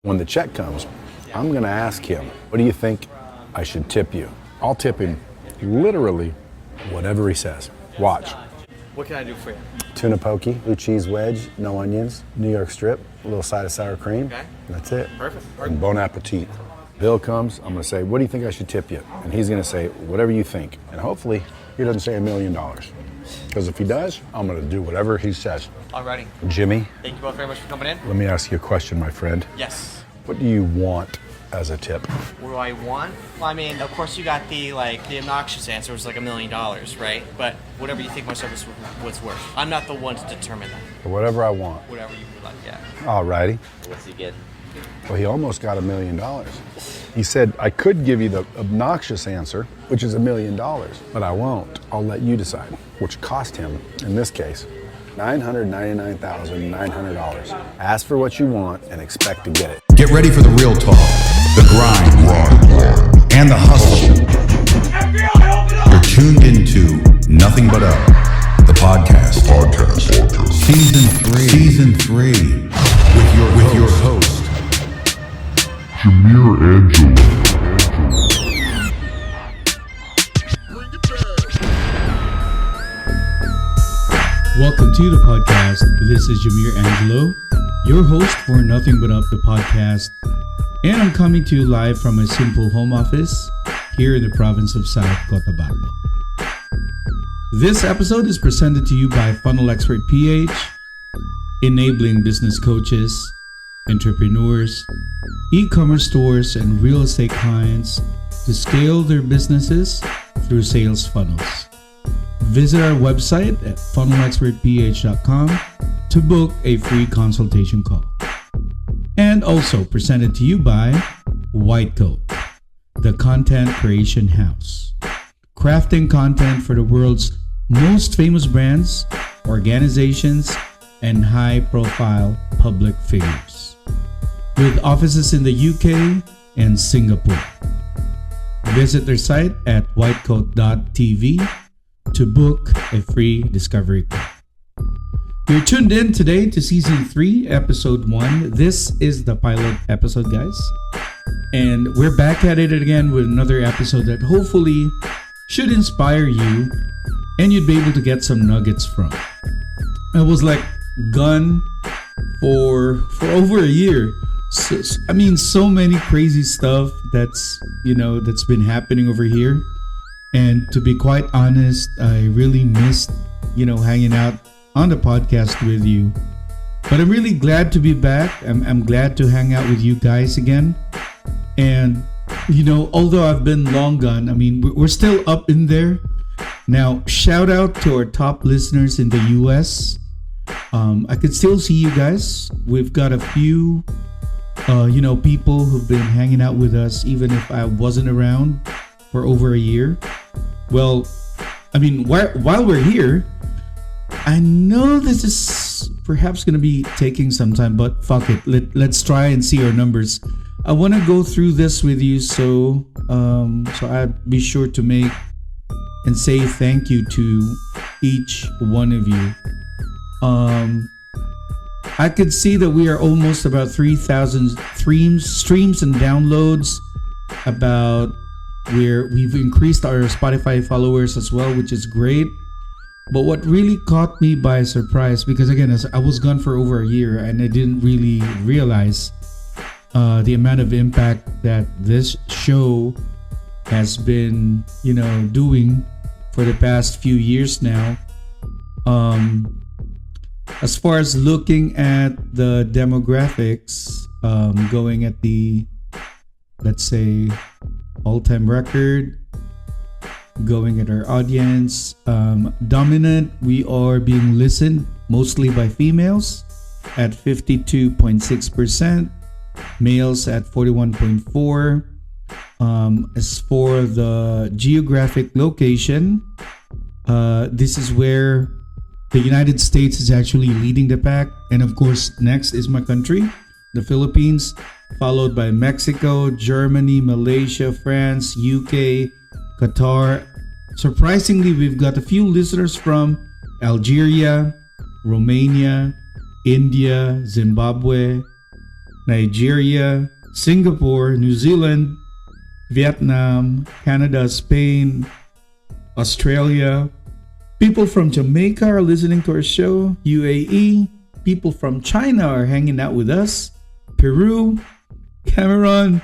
When the check comes, I'm going to ask him, what do you think I should tip you? I'll tip him literally whatever he says. Watch. What can I do for you? Tuna poke, blue cheese wedge, no onions, New York strip, a little side of sour cream. Okay. That's it. Perfect. And bon appetit. Bill comes, I'm going to say, what do you think I should tip you? And he's going to say, whatever you think. And hopefully, he doesn't say $1 million. Because if he does, I'm going to do whatever he says. Alrighty. Jimmy, Thank you both very much for coming in. let me ask you a question, my friend. Yes. What do you want as a tip? What do I want? Well, I mean, of course you got the obnoxious answer was like $1 million, right? But whatever you think my service was worth. I'm not the one to determine that. Whatever I want. Whatever you would like, yeah. Alrighty. What's he getting? Well, he almost got $1 million. He said, I could give you the obnoxious answer, which is $1 million, but I won't. I'll let you decide, which cost him, in this case, $999,900. Ask for what you want and expect to get it. Get ready for the real talk, the grind, and the hustle. You're tuned into Nothing But Up, the podcast. Season 3, with your host, Jamir Angelo. Welcome to the podcast. This is Jamir Angelo, your host for Nothing But Up, the podcast. And I'm coming to you live from a simple home office here in the province of South Cotabato. This episode is presented to you by Funnel Expert PH, enabling business coaches, entrepreneurs, e-commerce stores, and real estate clients to scale their businesses through sales funnels. Visit our website at funnelexpertph.com to book a free consultation call. And also presented to you by White Coat, the content creation house, crafting content for the world's most famous brands, organizations, and high-profile public figures, with offices in the UK and Singapore. Visit their site at whitecoat.tv to book a free discovery call. You're tuned in today to Season 3, Episode 1. This is the pilot episode, guys. And we're back at it again with another episode that hopefully should inspire you and you'd be able to get some nuggets from. I was like gone for over a year. So many crazy stuff that's been happening over here. And to be quite honest, I really missed, hanging out on the podcast with you. But I'm really glad to be back. I'm glad to hang out with you guys again. And, although I've been long gone, we're still up in there. Now, shout out to our top listeners in the US. I could still see you guys. We've got a few, people who've been hanging out with us, even if I wasn't around for over a year. Well, while we're here, I know this is perhaps going to be taking some time, but fuck it. Let's try and see our numbers. I want to go through this with you, so I'd be sure to make and say thank you to each one of you. I could see that we are almost about 3,000 streams and downloads. We've increased our Spotify followers as well, which is great. But what really caught me by surprise, because again, I was gone for over a year and I didn't really realize the amount of impact that this show has been, doing for the past few years now. As far as looking at the demographics, going at the, let's say, all-time record, going at our audience, dominant, we are being listened mostly by females at 52.6%, males at 41.4%. As for the geographic location, this is where the United States is actually leading the pack, and of course next is my country, the Philippines, followed by Mexico, Germany, Malaysia, France, UK, Qatar. Surprisingly, we've got a few listeners from Algeria, Romania, India, Zimbabwe, Nigeria, Singapore, New Zealand, Vietnam, Canada, Spain, Australia. People from Jamaica are listening to our show. UAE. People from China are hanging out with us. Peru, Cameroon,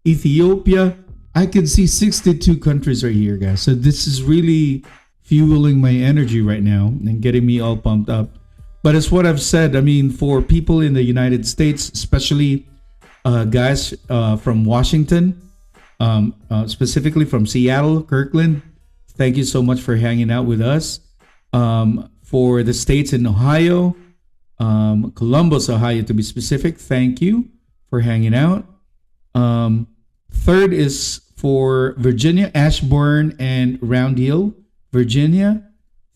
Ethiopia. I can see 62 countries right here, guys. So this is really fueling my energy right now and getting me all pumped up. But it's what I've said. I mean, for people in the United States, especially guys from Washington, specifically from Seattle, Kirkland, thank you so much for hanging out with us. For the states in Ohio, Columbus, Ohio to be specific, thank you for hanging out. Third is for Virginia, Ashburn and Round Hill, Virginia.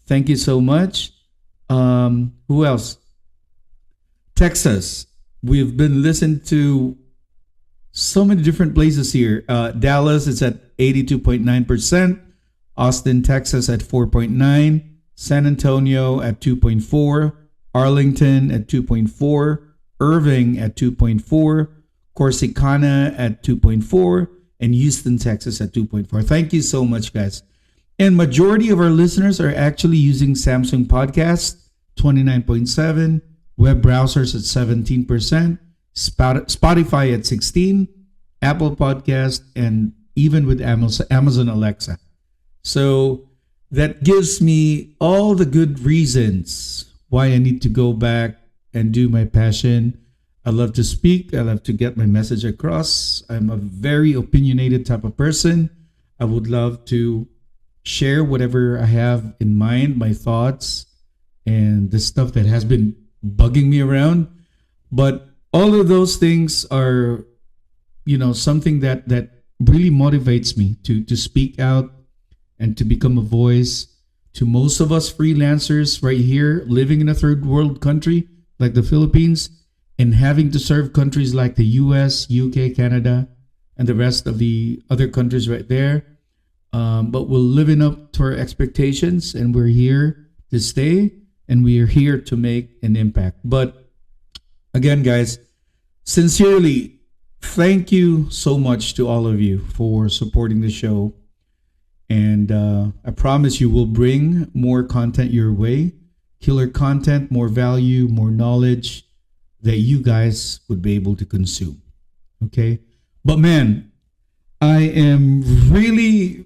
Thank you so much. Who else? Texas. We've been listening to so many different places here. Dallas is at 82.9%. Austin, Texas at 4.9%. San Antonio at 2.4%. Arlington at 2.4%. Irving at 2.4%. Corsicana at 2.4%. And Houston, Texas at 2.4%. Thank you so much, guys. And majority of our listeners are actually using Samsung Podcast, 29.7%. Web browsers at 17%. Spotify at 16%. Apple Podcast, and even with Amazon Alexa. So that gives me all the good reasons why I need to go back and do my passion. I love to speak. I love to get my message across. I'm a very opinionated type of person. I would love to share whatever I have in mind, my thoughts, and the stuff that has been bugging me around. But all of those things are, something that really motivates me to speak out and to become a voice to most of us freelancers right here living in a third world country like the Philippines and having to serve countries like the US, UK, Canada, and the rest of the other countries right there. But we're living up to our expectations, and we're here to stay, and we are here to make an impact. But again, guys, sincerely, thank you so much to all of you for supporting the show. And I promise you we'll bring more content your way. Killer content, more value, more knowledge that you guys would be able to consume. Okay? But man, I am really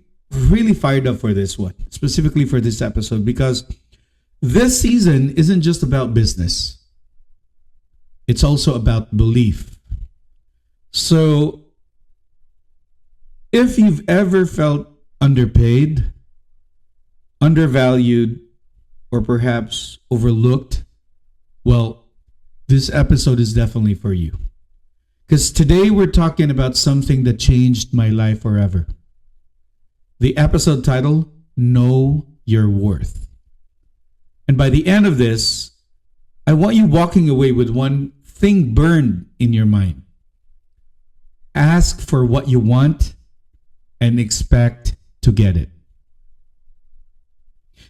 fired up for this one, specifically for this episode, because this season isn't just about business. It's also about belief. So if you've ever felt underpaid, undervalued, or perhaps overlooked, well, this episode is definitely for you. Because today we're talking about something that changed my life forever. The episode title, Know Your Worth. And by the end of this, I want you walking away with one thing burned in your mind. Ask for what you want and expect to get it.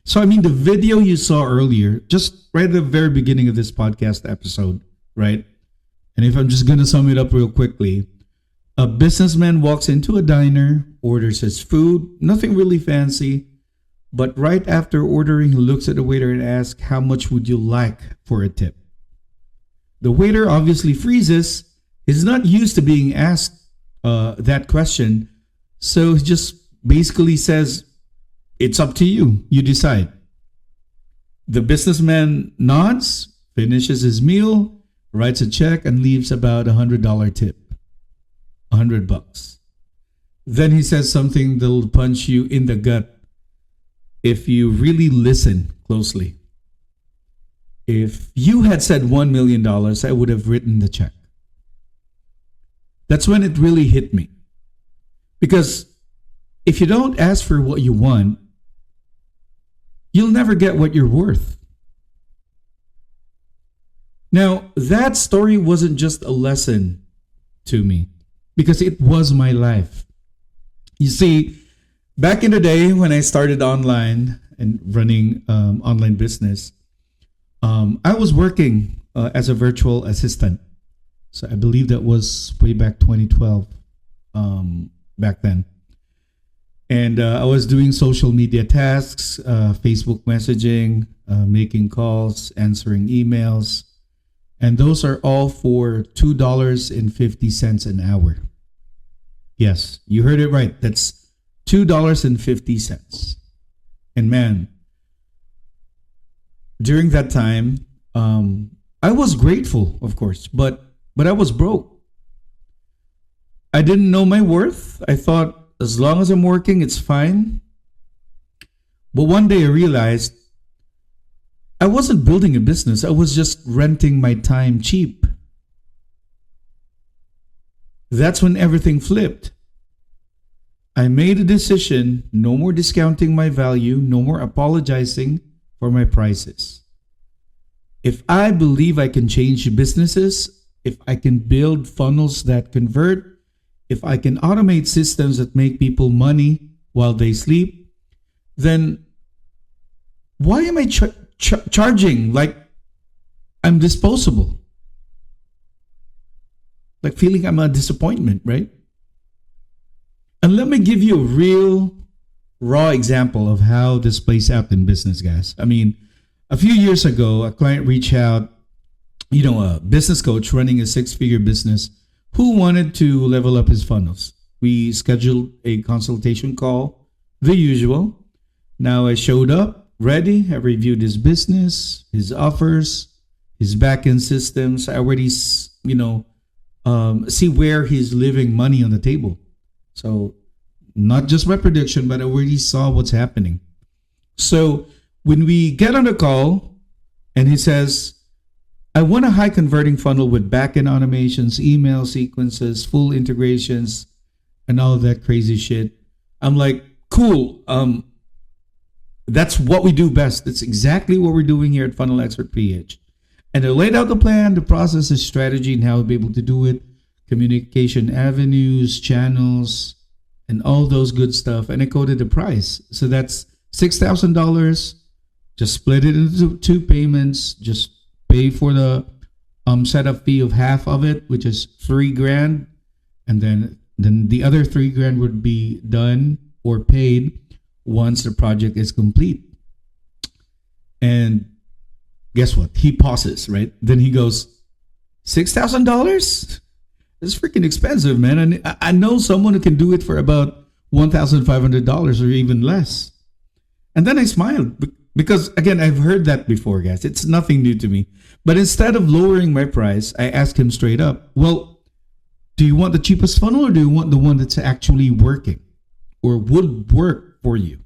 So, the video you saw earlier, just right at the very beginning of this podcast episode, right? And if I'm just going to sum it up real quickly, a businessman walks into a diner, orders his food, nothing really fancy, but right after ordering, he looks at the waiter and asks, how much would you like for a tip? The waiter obviously freezes. He's not used to being asked that question. So he just basically says, it's up to you. You decide. The businessman nods, finishes his meal, writes a check, and leaves about $100 tip. $100. Then he says something that'll punch you in the gut if you really listen closely. If you had said $1 million, I would have written the check. That's when it really hit me. Because if you don't ask for what you want, you'll never get what you're worth. Now, that story wasn't just a lesson to me, because it was my life. You see, back in the day when I started online and running online business, I was working as a virtual assistant. So I believe that was way back 2012, back then. And I was doing social media tasks, Facebook messaging, making calls, answering emails. And those are all for $2.50 an hour. Yes, you heard it right. That's $2.50. And man, during that time, I was grateful, of course, but I was broke. I didn't know my worth. I thought as long as I'm working, it's fine. But one day I realized I wasn't building a business. I was just renting my time cheap. That's when everything flipped. I made a decision, no more discounting my value, no more apologizing for my prices. If I believe I can change businesses, if I can build funnels that convert, if I can automate systems that make people money while they sleep, then why am I charging like I'm disposable? Like feeling I'm a disappointment, right? And let me give you a real raw example of how this plays out in business, guys. I mean, a few years ago, a client reached out, a business coach running a 6-figure business who wanted to level up his funnels. We scheduled a consultation call, the usual. Now I showed up, ready. I reviewed his business, his offers, his back-end systems. I already, see where he's leaving money on the table. So not just my prediction, but I already saw what's happening. So when we get on the call and he says, I want a high converting funnel with backend automations, email sequences, full integrations, and all of that crazy shit. I'm like, cool. That's what we do best. That's exactly what we're doing here at Funnel Expert PH. And I laid out the plan, the process, the strategy, and how we'll be able to do it, communication avenues, channels, and all those good stuff. And I quoted the price. So that's $6,000. Just split it into 2 payments. Just pay for the setup fee of half of it, which is $3,000, and then the other $3,000 would be done or paid once the project is complete. And guess what? He pauses, right? Then he goes, $6,000? That's freaking expensive, man. And I know someone who can do it for about $1,500 or even less. And then I smiled. Because, again, I've heard that before, guys. It's nothing new to me. But instead of lowering my price, I asked him straight up, well, do you want the cheapest funnel or do you want the one that's actually working or would work for you?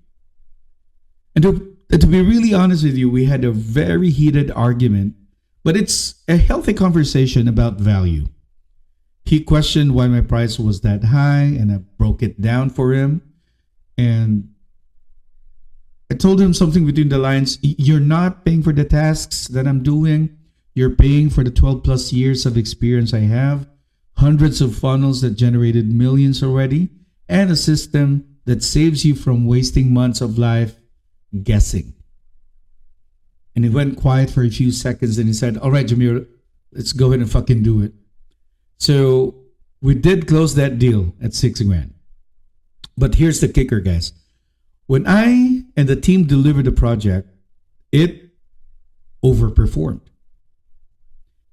And to be really honest with you, we had a very heated argument, but it's a healthy conversation about value. He questioned why my price was that high, and I broke it down for him. And I told him something between the lines. You're not paying for the tasks that I'm doing. You're paying for the 12 plus years of experience I have, hundreds of funnels that generated millions already, and a system that saves you from wasting months of life guessing. And he went quiet for a few seconds and he said, all right, Jamir, let's go ahead and fucking do it. So we did close that deal at $6,000. But here's the kicker, guys. When I and the team delivered the project, it overperformed.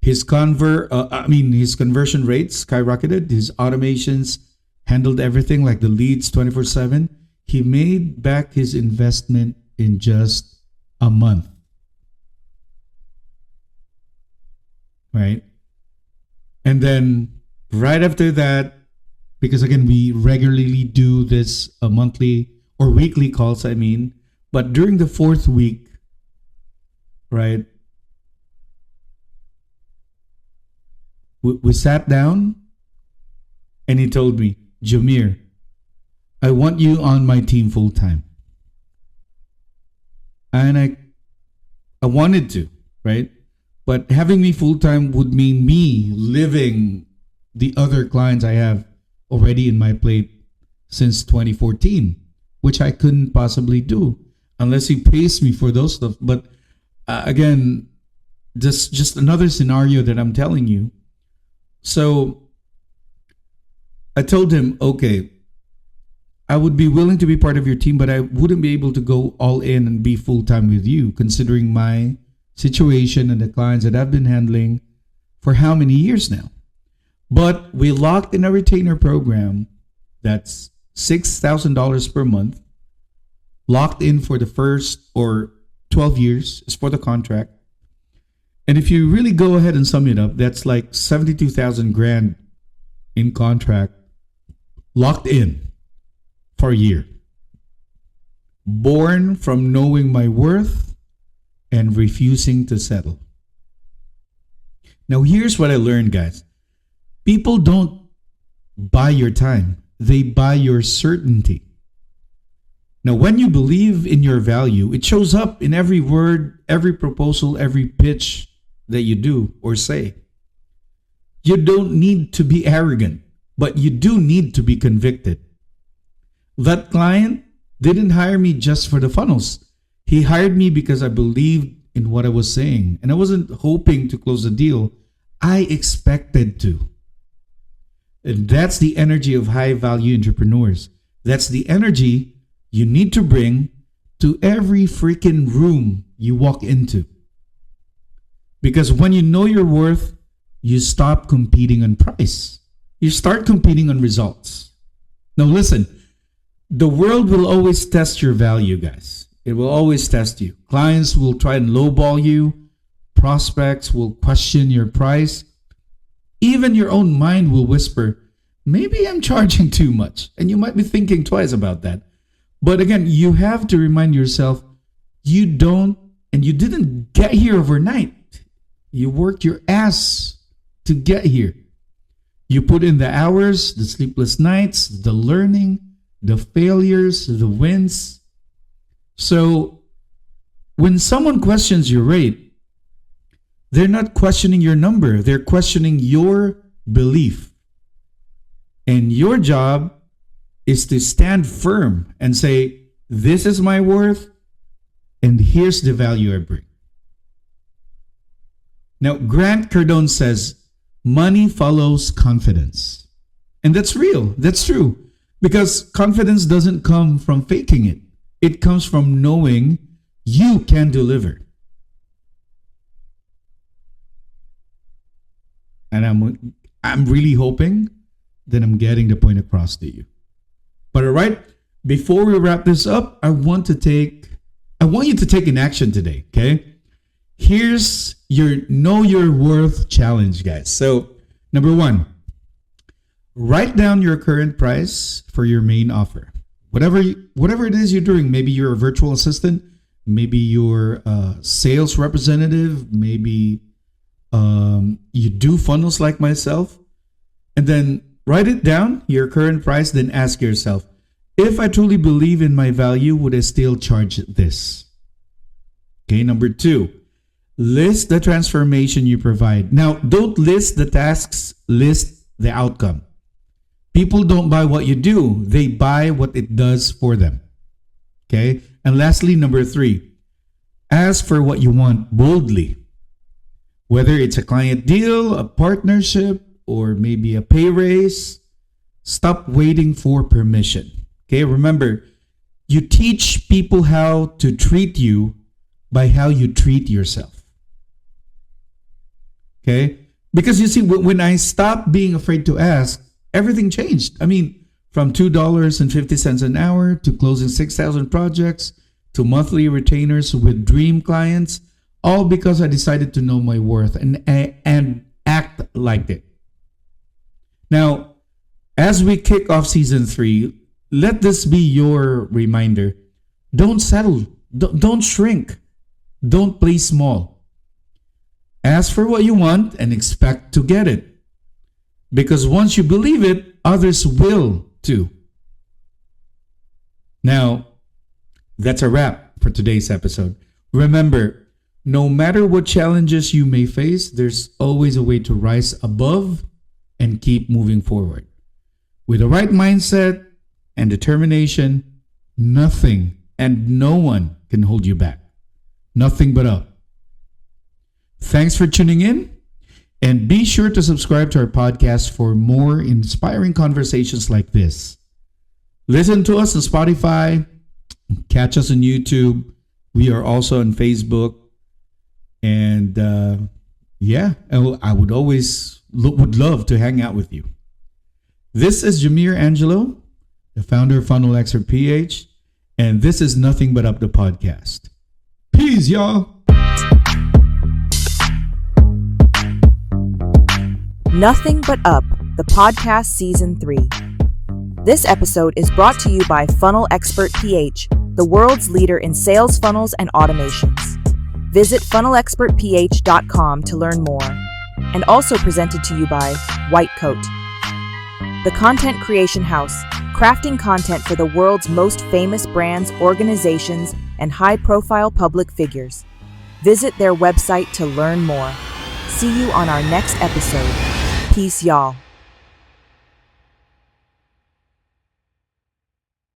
His conversion rates skyrocketed. His automations handled everything like the leads 24/7. He made back his investment in just a month. Right? And then right after that, because again, we regularly do this monthly or weekly calls, but during the 4th week, right, we sat down and he told me, Jamir, I want you on my team full time. And I wanted to, right? But having me full time would mean me living the other clients I have already in my plate since 2014, which I couldn't possibly do unless he pays me for those stuff. But again, just another scenario that I'm telling you. So I told him, okay, I would be willing to be part of your team, but I wouldn't be able to go all in and be full time with you, considering my situation and the clients that I've been handling for how many years now. But we locked in a retainer program that's $6,000 per month, locked in for the first or 12 years is for the contract. And if you really go ahead and sum it up, that's like 72,000 grand in contract, locked in for a year. Born from knowing my worth and refusing to settle. Now, here's what I learned, guys. People don't buy your time. They buy your certainty. Now, when you believe in your value, it shows up in every word, every proposal, every pitch that you do or say. You don't need to be arrogant, but you do need to be convicted. That client didn't hire me just for the funnels. He hired me because I believed in what I was saying, and I wasn't hoping to close a deal. I expected to. And that's the energy of high-value entrepreneurs. That's the energy you need to bring to every freaking room you walk into. Because when you know your worth, you stop competing on price. You start competing on results. Now listen, the world will always test your value, guys. It will always test you. Clients will try and lowball you. Prospects will question your price. Even your own mind will whisper, maybe I'm charging too much. And you might be thinking twice about that. But again, you have to remind yourself, you didn't get here overnight. You worked your ass to get here. You put in the hours, the sleepless nights, the learning, the failures, the wins. So when someone questions your rate, they're not questioning your number. They're questioning your belief. And your job is to stand firm and say, this is my worth, and here's the value I bring. Now, Grant Cardone says, money follows confidence. And that's real. That's true. Because confidence doesn't come from faking it. It comes from knowing you can deliver. And I'm really hoping that I'm getting the point across to you. But all right, before we wrap this up, I want you to take an action today, okay? Here's your Know Your Worth challenge, guys. So, number 1, write down your current price for your main offer. Whatever it is you're doing, maybe you're a virtual assistant, maybe you're a sales representative, maybe you do funnels like myself, and then write it down, your current price, then ask yourself, if I truly believe in my value, would I still charge this? Okay, number 2, list the transformation you provide. Now, don't list the tasks, list the outcome. People don't buy what you do, they buy what it does for them. Okay, and lastly, number 3, ask for what you want boldly. Whether it's a client deal, a partnership, or maybe a pay raise, stop waiting for permission. Okay, remember, you teach people how to treat you by how you treat yourself. Okay, because you see, when I stopped being afraid to ask, everything changed. I mean, from $2.50 an hour to closing 6,000 projects to monthly retainers with dream clients, all because I decided to know my worth and act like it. Now, as we kick off season 3, let this be your reminder. Don't settle. Don't shrink. Don't play small. Ask for what you want and expect to get it. Because once you believe it, others will too. Now, that's a wrap for today's episode. Remember, no matter what challenges you may face, there's always a way to rise above and keep moving forward. With the right mindset and determination, nothing and no one can hold you back. Nothing but up. Thanks for tuning in. And be sure to subscribe to our podcast for more inspiring conversations like this. Listen to us on Spotify. Catch us on YouTube. We are also on Facebook. And I would love to hang out with you. This is Jamir Angelo, the founder of Funnel Expert PH. And this is Nothing But Up the podcast. Peace, y'all. Nothing But Up, the podcast season 3. This episode is brought to you by Funnel Expert PH, the world's leader in sales funnels and automations. Visit funnelexpertph.com to learn more. And also presented to you by White Coat, the content creation house, crafting content for the world's most famous brands, organizations, and high-profile public figures. Visit their website to learn more. See you on our next episode. Peace, y'all.